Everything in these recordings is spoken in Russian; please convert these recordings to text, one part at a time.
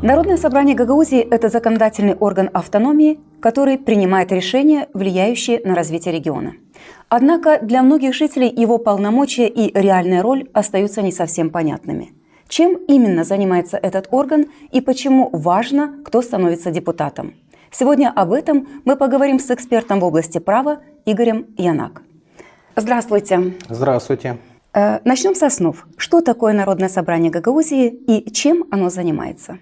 Народное собрание Гагаузии – это законодательный орган автономии, который принимает решения, влияющие на развитие региона. Однако для многих жителей его полномочия и реальная роль остаются не совсем понятными. Чем именно занимается этот орган и почему важно, кто становится депутатом? Сегодня об этом мы поговорим с экспертом в области права Игорем Янак. Здравствуйте. Здравствуйте. Начнем с основ. Что такое Народное собрание Гагаузии и чем оно занимается?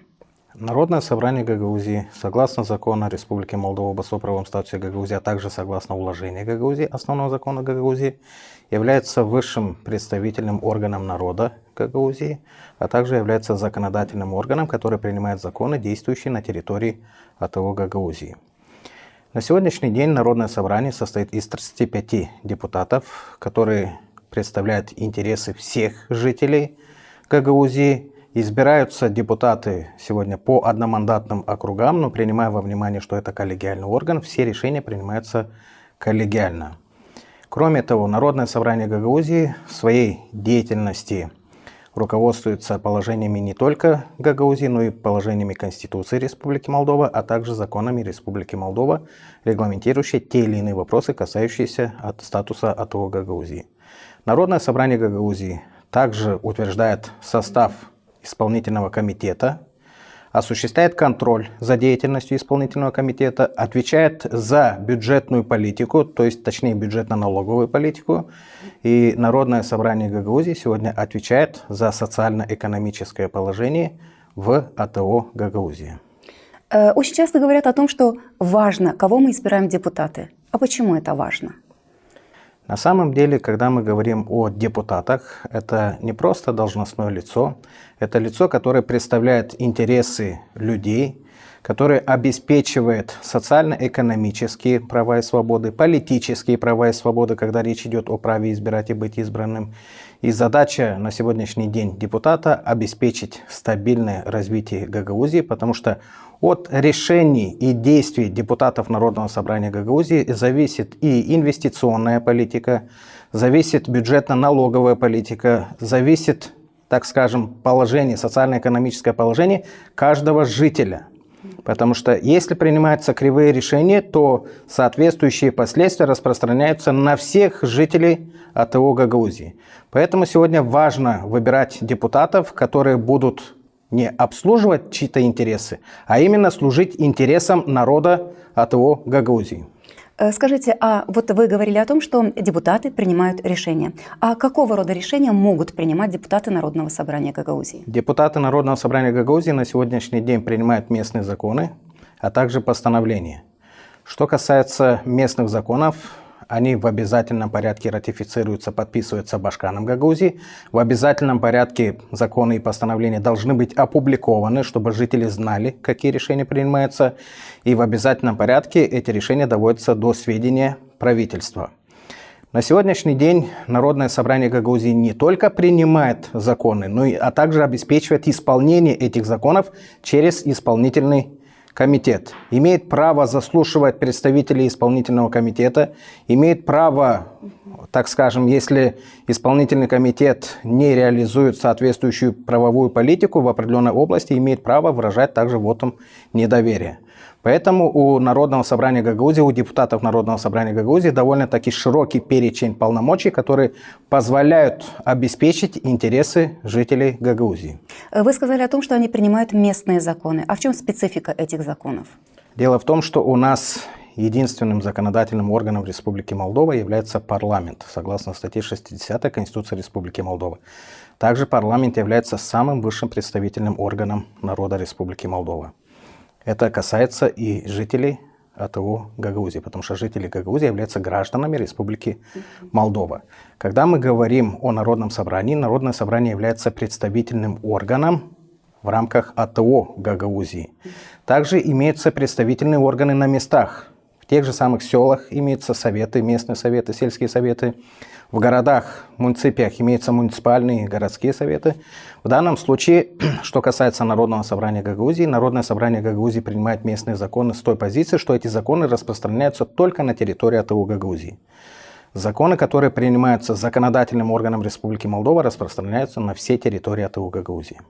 Народное собрание Гагаузии, согласно закону Республики Молдова об особо правовом статусе Гагаузии, а также согласно уложению Гагаузии, основного закона Гагаузии, является высшим представительным органом народа Гагаузии, а также является законодательным органом, который принимает законы, действующие на территории АТО Гагаузии. На сегодняшний день Народное собрание состоит из 35 депутатов, которые представляют интересы всех жителей Гагаузии. Избираются депутаты сегодня по одномандатным округам, но принимая во внимание, что это коллегиальный орган, все решения принимаются коллегиально. Кроме того, Народное собрание Гагаузии в своей деятельности руководствуется положениями не только Гагаузии, но и положениями Конституции Республики Молдова, а также законами Республики Молдова, регламентирующие те или иные вопросы, касающиеся статуса АТО Гагаузии. Народное собрание Гагаузии также утверждает состав исполнительного комитета, осуществляет контроль за деятельностью исполнительного комитета, отвечает за бюджетную политику, то есть точнее бюджетно-налоговую политику. И Народное собрание Гагаузии сегодня отвечает за социально-экономическое положение в АТО Гагаузии. Очень часто говорят о том, что важно, кого мы избираем в депутаты. А почему это важно? На самом деле, когда мы говорим о депутатах, это не просто должностное лицо, это лицо, которое представляет интересы людей, которое обеспечивает социально-экономические права и свободы, политические права и свободы, когда речь идет о праве избирать и быть избранным. И задача на сегодняшний день депутата – обеспечить стабильное развитие Гагаузии, потому что от решений и действий депутатов Народного собрания Гагаузии зависит и инвестиционная политика, зависит бюджетно-налоговая политика, зависит, так скажем, положение, социально-экономическое положение каждого жителя. Потому что если принимаются кривые решения, то соответствующие последствия распространяются на всех жителей АТО Гагаузии. Поэтому сегодня важно выбирать депутатов, которые будут не обслуживать чьи-то интересы, а именно служить интересам народа АТО Гагаузии. Скажите, а вот вы говорили о том, что депутаты принимают решения. А какого рода решения могут принимать депутаты Народного собрания Гагаузии? Депутаты Народного собрания Гагаузии на сегодняшний день принимают местные законы, а также постановления. Что касается местных законов, они в обязательном порядке ратифицируются, подписываются Башканом Гагаузии. В обязательном порядке законы и постановления должны быть опубликованы, чтобы жители знали, какие решения принимаются. И в обязательном порядке эти решения доводятся до сведения правительства. На сегодняшний день Народное собрание Гагаузии не только принимает законы, но а также обеспечивает исполнение этих законов через исполнительный комитет. Имеет право заслушивать представителей исполнительного комитета, имеет право, так скажем, если исполнительный комитет не реализует соответствующую правовую политику в определенной области, имеет право выражать также вотум недоверия. Поэтому у Народного собрания Гагаузии, у депутатов Народного собрания Гагаузии довольно-таки широкий перечень полномочий, которые позволяют обеспечить интересы жителей Гагаузии. Вы сказали о том, что они принимают местные законы. А в чем специфика этих законов? Дело в том, что у нас единственным законодательным органом Республики Молдова является парламент, согласно статье 60 Конституции Республики Молдова. Также парламент является самым высшим представительным органом народа Республики Молдова. Это касается и жителей АТО Гагаузии, потому что жители Гагаузии являются гражданами Республики Молдова. Когда мы говорим о Народном собрании, Народное собрание является представительным органом в рамках АТО Гагаузии. Также имеются представительные органы на местах. В тех же самых селах имеются советы, местные советы, сельские советы. В городах, муниципиях имеются муниципальные и городские советы. В данном случае, что касается Народного собрания Гагаузии, Народное собрание Гагаузии принимает местные законы с той позиции, что эти законы распространяются только на территории АТО Гагаузии. Законы, которые принимаются законодательным органом Республики Молдова, распространяются на все территории АТО Гагаузии.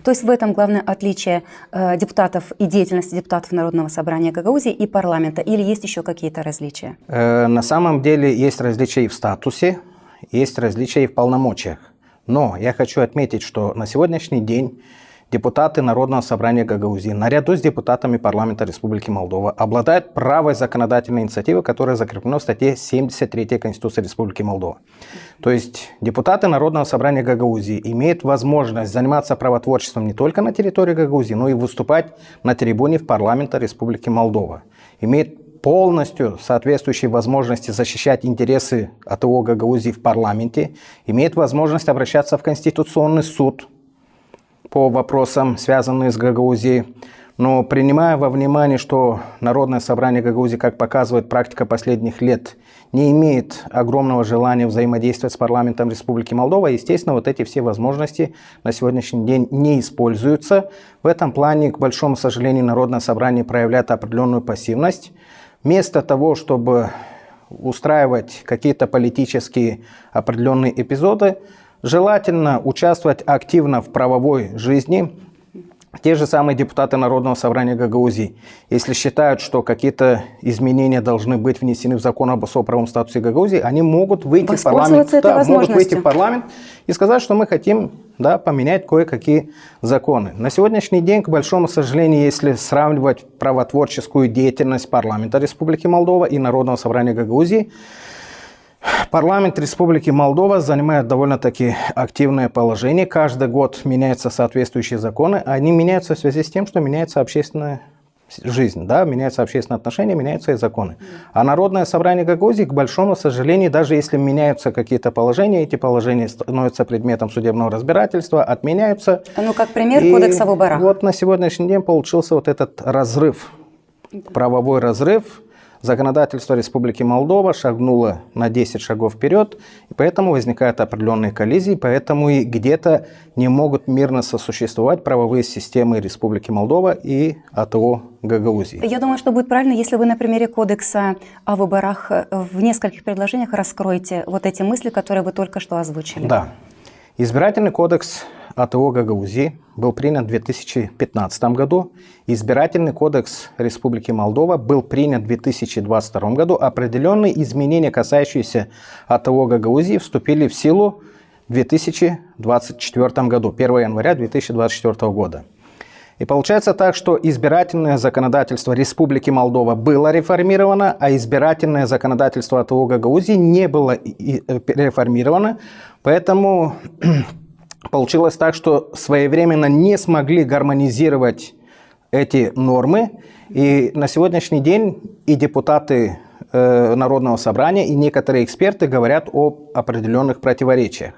То есть в этом главное отличие депутатов и деятельности депутатов Народного собрания Гагаузии и парламента, или есть еще какие-то различия? На самом деле есть различия и в статусе, есть различия и в полномочиях. Но я хочу отметить, что на сегодняшний день депутаты Народного собрания Гагаузии, наряду с депутатами парламента Республики Молдова, обладают правом законодательной инициативы, которая закреплена в статье 73 Конституции Республики Молдова. То есть депутаты Народного собрания Гагаузии имеют возможность заниматься правотворчеством не только на территории Гагаузии, но и выступать на трибуне в парламента Республики Молдова. Имеют полностью соответствующие возможности защищать интересы АТО Гагаузии в парламенте, имеют возможность обращаться в Конституционный суд по вопросам, связанным с Гагаузией. Но принимая во внимание, что Народное собрание Гагаузии, как показывает практика последних лет, не имеет огромного желания взаимодействовать с парламентом Республики Молдова, естественно, вот эти все возможности на сегодняшний день не используются. В этом плане, к большому сожалению, Народное собрание проявляет определенную пассивность. Вместо того, чтобы устраивать какие-то политические определенные эпизоды, желательно участвовать активно в правовой жизни. Те же самые депутаты Народного собрания Гагаузии, если считают, что какие-то изменения должны быть внесены в закон об особо правовом статусе Гагаузии, они могут выйти в парламент, и сказать, что мы хотим поменять кое-какие законы. На сегодняшний день, к большому сожалению, если сравнивать правотворческую деятельность парламента Республики Молдова и Народного собрания Гагаузии, парламент Республики Молдова занимает довольно-таки активное положение. Каждый год меняются соответствующие законы. Они меняются в связи с тем, что меняется общественная жизнь, меняются общественные отношения, меняются и законы. А Народное собрание Гагаузии, к большому сожалению, даже если меняются какие-то положения, эти положения становятся предметом судебного разбирательства, отменяются. Ну, как пример, Кодекс о выборах. Вот на сегодняшний день получился вот этот разрыв, правовой разрыв. Законодательство Республики Молдова шагнуло на 10 шагов вперед, и поэтому возникают определенные коллизии, поэтому и где-то не могут мирно сосуществовать правовые системы Республики Молдова и АТО Гагаузии. Я думаю, что будет правильно, если вы на примере Кодекса о выборах в нескольких предложениях раскроете вот эти мысли, которые вы только что озвучили. Да. Избирательный кодекс АТО Гагаузии был принят в 2015 году. Избирательный кодекс Республики Молдова был принят в 2022 году. Определенные изменения, касающиеся АТО Гагаузии, вступили в силу в 2024 году, 1 января 2024 года. И получается так, что избирательное законодательство Республики Молдова было реформировано, а избирательное законодательство АТО Гагаузии не было реформировано. Поэтому получилось так, что своевременно не смогли гармонизировать эти нормы. И на сегодняшний день и депутаты Народного собрания, и некоторые эксперты говорят об определенных противоречиях.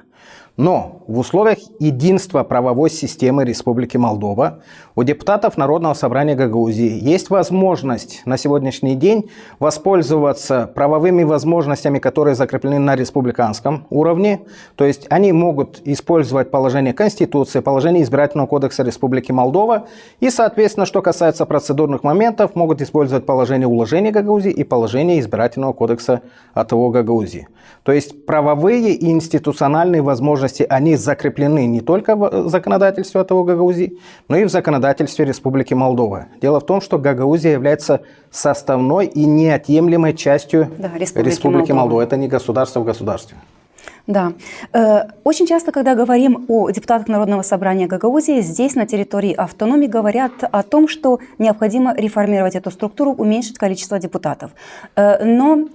Но в условиях единства правовой системы Республики Молдова у депутатов Народного собрания Гагаузии есть возможность на сегодняшний день воспользоваться правовыми возможностями, которые закреплены на республиканском уровне. То есть они могут использовать положение Конституции, положение Избирательного кодекса Республики Молдова и, соответственно, что касается процедурных моментов, могут использовать положение уложения Гагаузии и положение Избирательного кодекса АТО Гагаузии. То есть правовые и институциональные возможности, они закреплены не только в законодательстве АТО Гагаузии, но и в законодательстве Республики Молдова. Дело в том, что Гагаузия является составной и неотъемлемой частью Республики Молдова. Это не государство в государстве. Да. Очень часто, когда говорим о депутатах Народного собрания Гагаузии, здесь, на территории автономии, говорят о том, что необходимо реформировать эту структуру, уменьшить количество депутатов. Но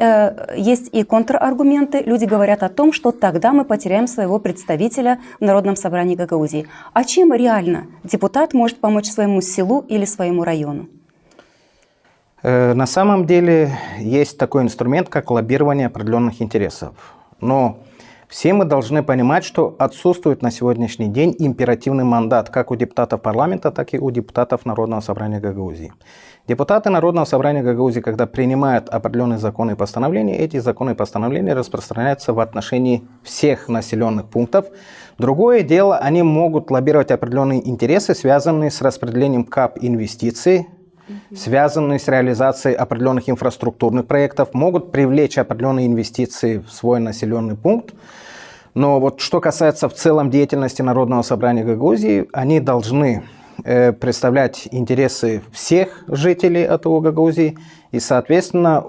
есть и контраргументы. Люди говорят о том, что тогда мы потеряем своего представителя в Народном собрании Гагаузии. А чем реально депутат может помочь своему селу или своему району? На самом деле есть такой инструмент, как лоббирование определенных интересов. Но все мы должны понимать, что отсутствует на сегодняшний день императивный мандат как у депутатов парламента, так и у депутатов Народного собрания Гагаузии. Депутаты Народного собрания Гагаузии, когда принимают определенные законы и постановления, эти законы и постановления распространяются в отношении всех населенных пунктов. Другое дело, они могут лоббировать определенные интересы, связанные с распределением КАП инвестиций, связанные с реализацией определенных инфраструктурных проектов, могут привлечь определенные инвестиции в свой населенный пункт. Но вот что касается в целом деятельности Народного собрания Гагаузии, они должны представлять интересы всех жителей этого Гагаузии. И, соответственно,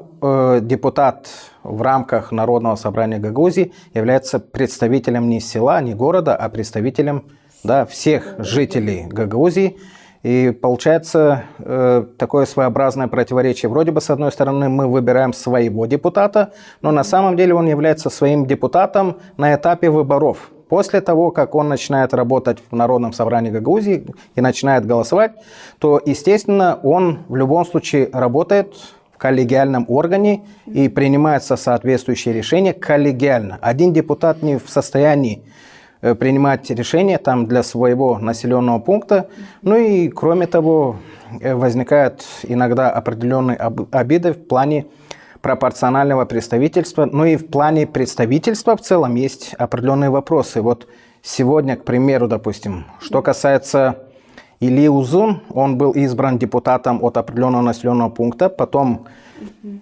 депутат в рамках Народного собрания Гагаузии является представителем не села, не города, а представителем, да, всех жителей Гагаузии. И получается такое своеобразное противоречие. Вроде бы, с одной стороны, мы выбираем своего депутата, но на самом деле он является своим депутатом на этапе выборов. После того, как он начинает работать в Народном собрании Гагаузии и начинает голосовать, то, естественно, он в любом случае работает в коллегиальном органе и принимаются соответствующие решения коллегиально. Один депутат не в состоянии принимать решения там для своего населенного пункта. Ну и, кроме того, возникают иногда определенные обиды в плане пропорционального представительства. Ну и в плане представительства в целом есть определенные вопросы. Вот сегодня, к примеру, допустим, что касается Ильи Узун, он был избран депутатом от определенного населенного пункта, потом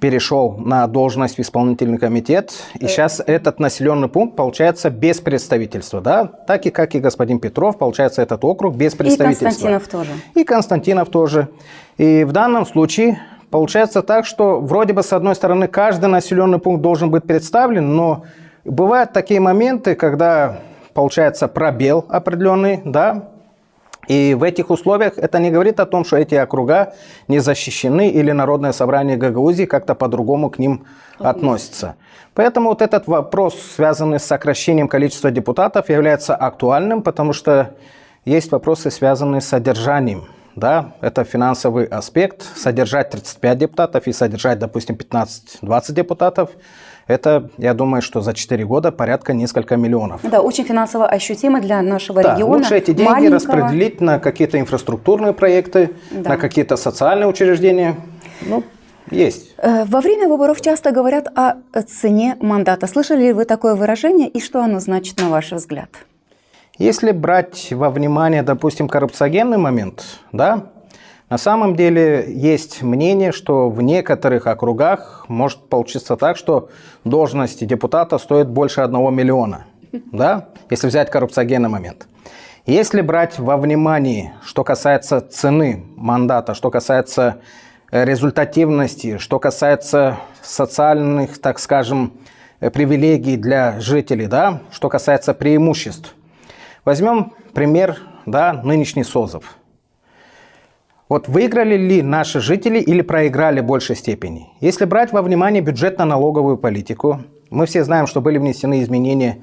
перешел на должность в исполнительный комитет, и сейчас этот населенный пункт получается без представительства, да, так и как и господин Петров, получается этот округ без представительства. И Константинов тоже. И Константинов тоже. И в данном случае получается так, что вроде бы с одной стороны каждый населенный пункт должен быть представлен, но бывают такие моменты, когда получается пробел определенный, да. И в этих условиях это не говорит о том, что эти округа не защищены или Народное собрание Гагаузии как-то по-другому к ним относится. Поэтому вот этот вопрос, связанный с сокращением количества депутатов, является актуальным, потому что есть вопросы, связанные с содержанием. Да, это финансовый аспект. Содержать 35 депутатов и содержать, допустим, 15-20 депутатов. Это, я думаю, что за 4 года порядка несколько миллионов. Да, очень финансово ощутимо для нашего региона. Лучше эти деньги маленького распределить на какие-то инфраструктурные проекты, да, на какие-то социальные учреждения. Ну, есть. Во время выборов часто говорят о цене мандата. Слышали ли вы такое выражение и что оно значит, на ваш взгляд? Если брать во внимание, допустим, коррупциогенный момент, да, на самом деле есть мнение, что в некоторых округах может получиться так, что должность депутата стоит больше 1 миллиона, да, если взять коррупциогенный момент. Если брать во внимание, что касается цены мандата, что касается результативности, что касается социальных, так скажем, привилегий для жителей, да, что касается преимуществ. Возьмем пример, да, нынешний Созов. Вот выиграли ли наши жители или проиграли в большей степени? Если брать во внимание бюджетно-налоговую политику, мы все знаем, что были внесены изменения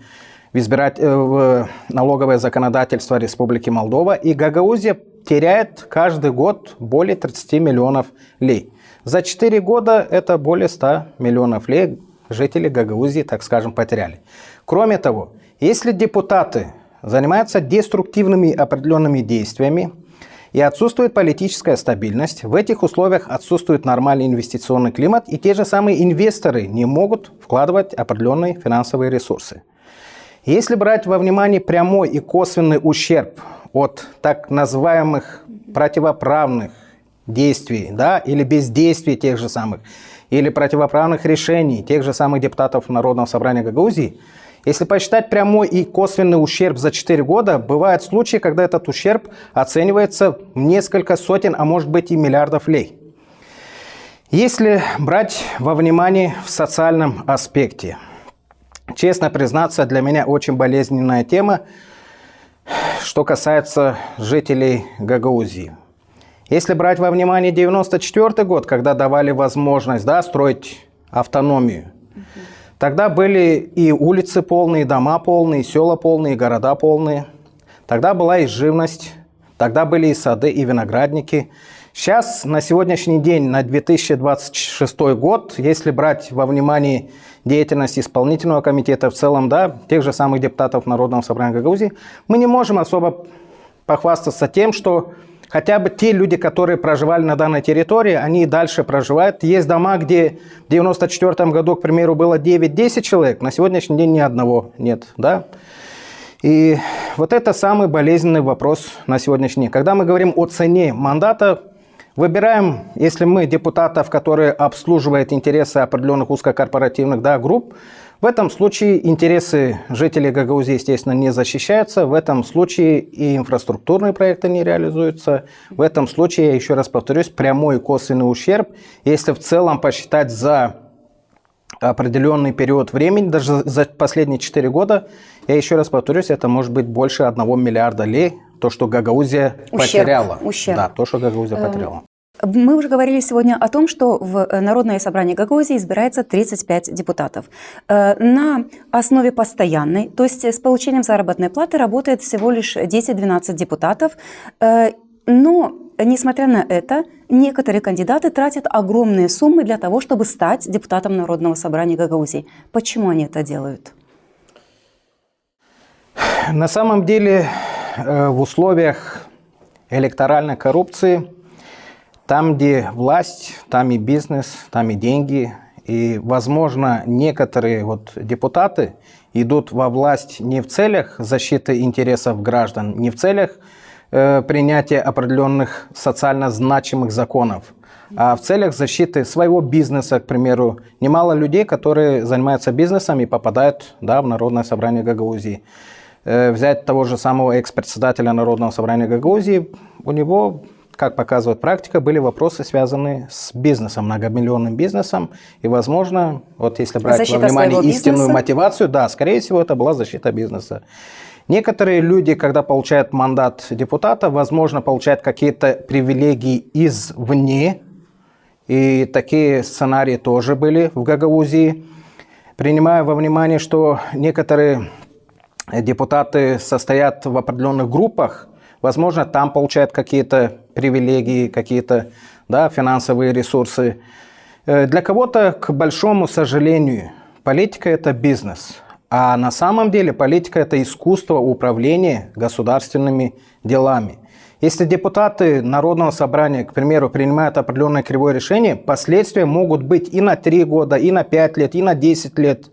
в налоговое законодательство Республики Молдова, и Гагаузия теряет каждый год более 30 миллионов лей. За 4 года это более 100 миллионов лей жители Гагаузии, так скажем, потеряли. Кроме того, если депутаты занимаются деструктивными определенными действиями, и отсутствует политическая стабильность, в этих условиях отсутствует нормальный инвестиционный климат, и те же самые инвесторы не могут вкладывать определенные финансовые ресурсы. Если брать во внимание прямой и косвенный ущерб от так называемых противоправных действий, да, или бездействия тех же самых, или противоправных решений тех же самых депутатов Народного собрания Гагаузии, если посчитать прямой и косвенный ущерб за 4 года, бывают случаи, когда этот ущерб оценивается в несколько сотен, а может быть и миллиардов лей. Если брать во внимание в социальном аспекте, честно признаться, для меня очень болезненная тема, что касается жителей Гагаузии. Если брать во внимание 1994 год, когда давали возможность, да, строить автономию, тогда были и улицы полные, и дома полные, и села полные, и города полные. Тогда была и живность, тогда были и сады, и виноградники. Сейчас, на сегодняшний день, на 2026 год, если брать во внимание деятельность исполнительного комитета в целом, да, тех же самых депутатов Народного собрания Гагаузии, мы не можем особо похвастаться тем, что хотя бы те люди, которые проживали на данной территории, они и дальше проживают. Есть дома, где в 1994 году, к примеру, было 9-10 человек, на сегодняшний день ни одного нет. Да? И вот это самый болезненный вопрос на сегодняшний день. Когда мы говорим о цене мандата, выбираем, если мы депутатов, которые обслуживают интересы определенных узкокорпоративных, да, групп, В этом случае интересы жителей Гагаузии, естественно, не защищаются. В этом случае и инфраструктурные проекты не реализуются. В этом случае, я еще раз повторюсь, прямой и косвенный ущерб, если в целом посчитать за определенный период времени, даже за последние 4 года, я еще раз повторюсь, это может быть больше 1 миллиарда лей, то, что Гагаузия потеряла. Ущерб. Да, то, что Гагаузия потеряла. Мы уже говорили сегодня о том, что в Народное собрание Гагаузии избирается 35 депутатов. На основе постоянной, то есть с получением заработной платы, работает всего лишь 10-12 депутатов. Но, несмотря на это, некоторые кандидаты тратят огромные суммы для того, чтобы стать депутатом Народного собрания Гагаузии. Почему они это делают? На самом деле, в условиях электоральной коррупции, там, где власть, там и бизнес, там и деньги. И, возможно, некоторые депутаты идут во власть не в целях защиты интересов граждан, не в целях принятия определенных социально значимых законов, а в целях защиты своего бизнеса, к примеру. Немало людей, которые занимаются бизнесом и попадают в Народное собрание Гагаузии. Взять того же самого экс-председателя Народного собрания Гагаузии, у него, как показывает практика, были вопросы, связанные с бизнесом, многомиллионным бизнесом. И, возможно, если брать защита во внимание истинную мотивацию, да, скорее всего, это была защита бизнеса. Некоторые люди, когда получают мандат депутата, возможно, получают какие-то привилегии извне. И такие сценарии тоже были в Гагаузии. Принимая во внимание, что некоторые депутаты состоят в определенных группах, возможно, там получают какие-то привилегии, какие-то финансовые ресурсы. Для кого-то, к большому сожалению, политика – это бизнес. А на самом деле политика – это искусство управления государственными делами. Если депутаты Народного собрания, к примеру, принимают определенное кривое решение, последствия могут быть и на 3 года, и на 5 лет, и на 10 лет.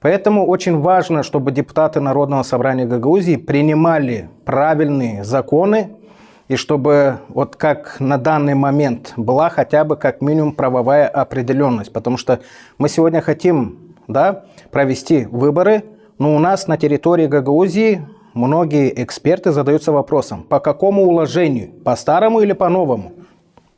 Поэтому очень важно, чтобы депутаты Народного собрания Гагаузии принимали правильные законы, и чтобы как на данный момент была хотя бы как минимум правовая определенность. Потому что мы сегодня хотим провести выборы, но у нас на территории Гагаузии многие эксперты задаются вопросом, по какому уложению, по старому или по новому.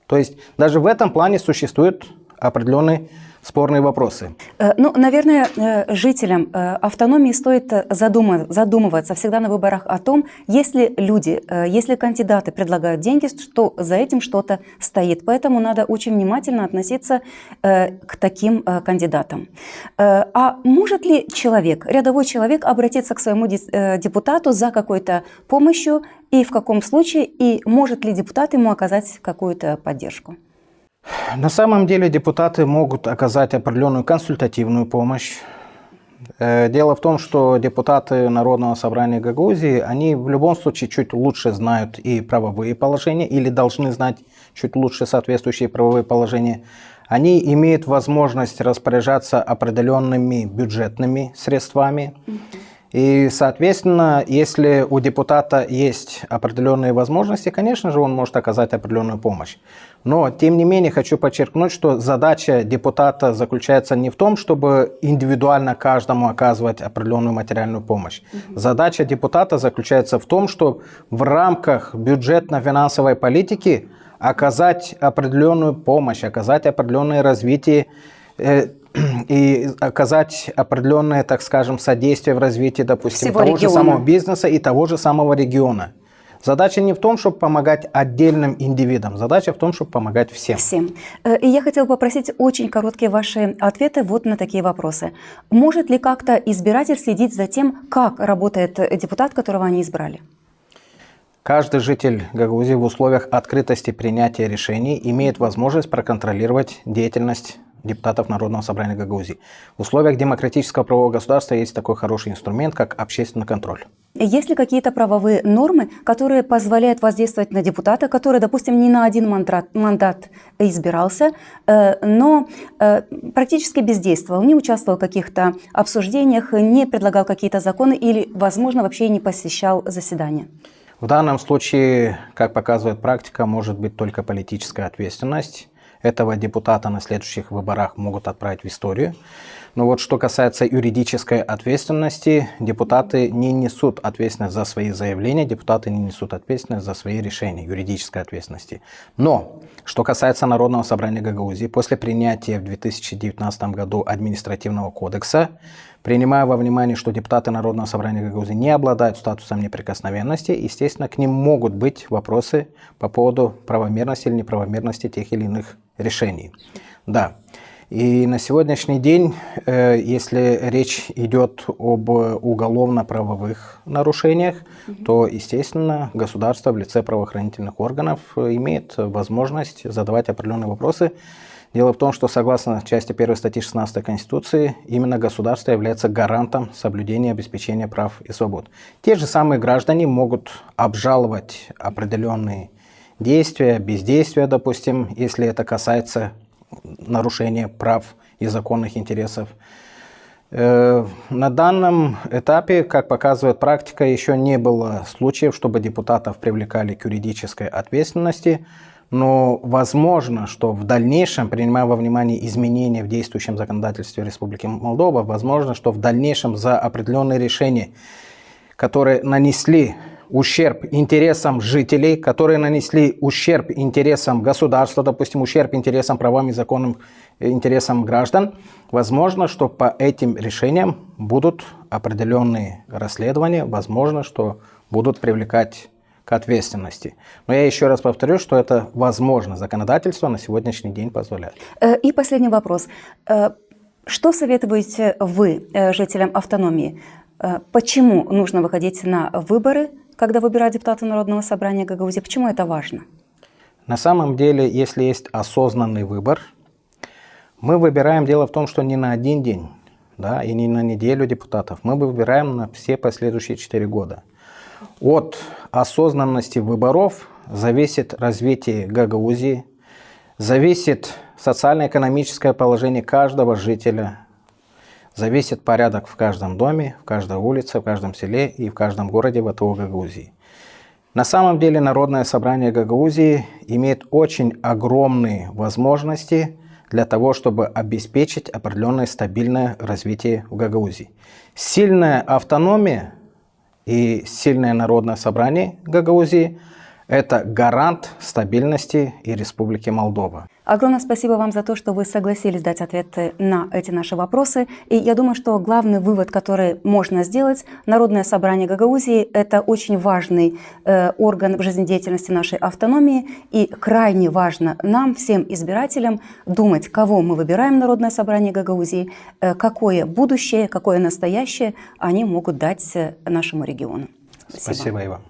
То есть даже в этом плане существуют определенные спорные вопросы. Наверное, жителям автономии стоит задумываться всегда на выборах о том, если люди, если кандидаты предлагают деньги, что за этим что-то стоит. Поэтому надо очень внимательно относиться к таким кандидатам. А может ли рядовой человек обратиться к своему депутату за какой-то помощью, и в каком случае, и может ли депутат ему оказать какую-то поддержку? На самом деле депутаты могут оказать определенную консультативную помощь. Дело в том, что депутаты Народного собрания Гагаузии, они в любом случае чуть лучше знают и правовые положения, или должны знать чуть лучше соответствующие правовые положения. Они имеют возможность распоряжаться определенными бюджетными средствами. И, соответственно, если у депутата есть определенные возможности, конечно же, он может оказать определенную помощь. Но, тем не менее, хочу подчеркнуть, что задача депутата заключается не в том, чтобы индивидуально каждому оказывать определенную материальную помощь. Задача депутата заключается в том, что в рамках бюджетно-финансовой политики оказать определенную помощь, оказать определенное развитие и оказать определенное, так скажем, содействие в развитии, допустим, того же самого бизнеса и того же самого региона. Задача не в том, чтобы помогать отдельным индивидам, задача в том, чтобы помогать всем. И я хотела попросить очень короткие ваши ответы на такие вопросы. Может ли как-то избиратель следить за тем, как работает депутат, которого они избрали? Каждый житель Гагаузии в условиях открытости принятия решений имеет возможность проконтролировать деятельность депутатов Народного собрания Гагаузии. В условиях демократического правового государства есть такой хороший инструмент, как общественный контроль. Есть ли какие-то правовые нормы, которые позволяют воздействовать на депутата, который, допустим, не на один мандат избирался, но практически бездействовал, не участвовал в каких-то обсуждениях, не предлагал какие-то законы или, возможно, вообще не посещал заседания? В данном случае, как показывает практика, может быть только политическая ответственность. этого депутата на следующих выборах могут отправить в историю. Но вот что касается юридической ответственности, депутаты не несут ответственность за свои заявления, депутаты не несут ответственность за свои решения, юридической ответственности. Но что касается Народного собрания Гагаузии, после принятия в 2019 году административного кодекса, принимая во внимание, что депутаты Народного собрания Гагаузии не обладают статусом неприкосновенности, естественно, к ним могут быть вопросы по поводу правомерности или неправомерности тех или иных решений. Да. И на сегодняшний день, если речь идет об уголовно-правовых нарушениях, то, естественно, государство в лице правоохранительных органов имеет возможность задавать определенные вопросы. Дело в том, что согласно части 1 статьи 16 Конституции, именно государство является гарантом соблюдения и обеспечения прав и свобод. Те же самые граждане могут обжаловать определенные действия, бездействия, допустим, если это касается нарушения прав и законных интересов. На данном этапе, как показывает практика, еще не было случаев, чтобы депутатов привлекали к юридической ответственности, но возможно, что в дальнейшем, принимая во внимание изменения в действующем законодательстве Республики Молдова, возможно, что в дальнейшем за определенные решения, которые нанесли ущерб интересам жителей, которые нанесли ущерб интересам государства, допустим, ущерб интересам, правам и законным интересам граждан, возможно, что по этим решениям будут определенные расследования, возможно, что будут привлекать к ответственности. Но я еще раз повторю, что это возможно. Законодательство на сегодняшний день позволяет. И последний вопрос. Что советуете вы жителям автономии? Почему нужно выходить на выборы, когда выбирают депутата Народного собрания Гагаузии? Почему это важно? На самом деле, если есть осознанный выбор, мы выбираем, дело в том, что не на один день, да, и не на неделю депутатов. Мы выбираем на все последующие 4 года. От осознанности выборов зависит развитие Гагаузии, зависит социально-экономическое положение каждого жителя, зависит порядок в каждом доме, в каждой улице, в каждом селе и в каждом городе ВТО Гагаузии. На самом деле Народное собрание Гагаузии имеет очень огромные возможности для того, чтобы обеспечить определенное стабильное развитие в Гагаузии. Сильная автономия и сильное Народное собрание Гагаузии – это гарант стабильности и Республики Молдова. Огромное спасибо вам за то, что вы согласились дать ответы на эти наши вопросы. И я думаю, что главный вывод, который можно сделать, Народное собрание Гагаузии – это очень важный орган в жизнедеятельности нашей автономии. И крайне важно нам, всем избирателям, думать, кого мы выбираем в Народное собрание Гагаузии, какое будущее, какое настоящее они могут дать нашему региону. Спасибо и вам.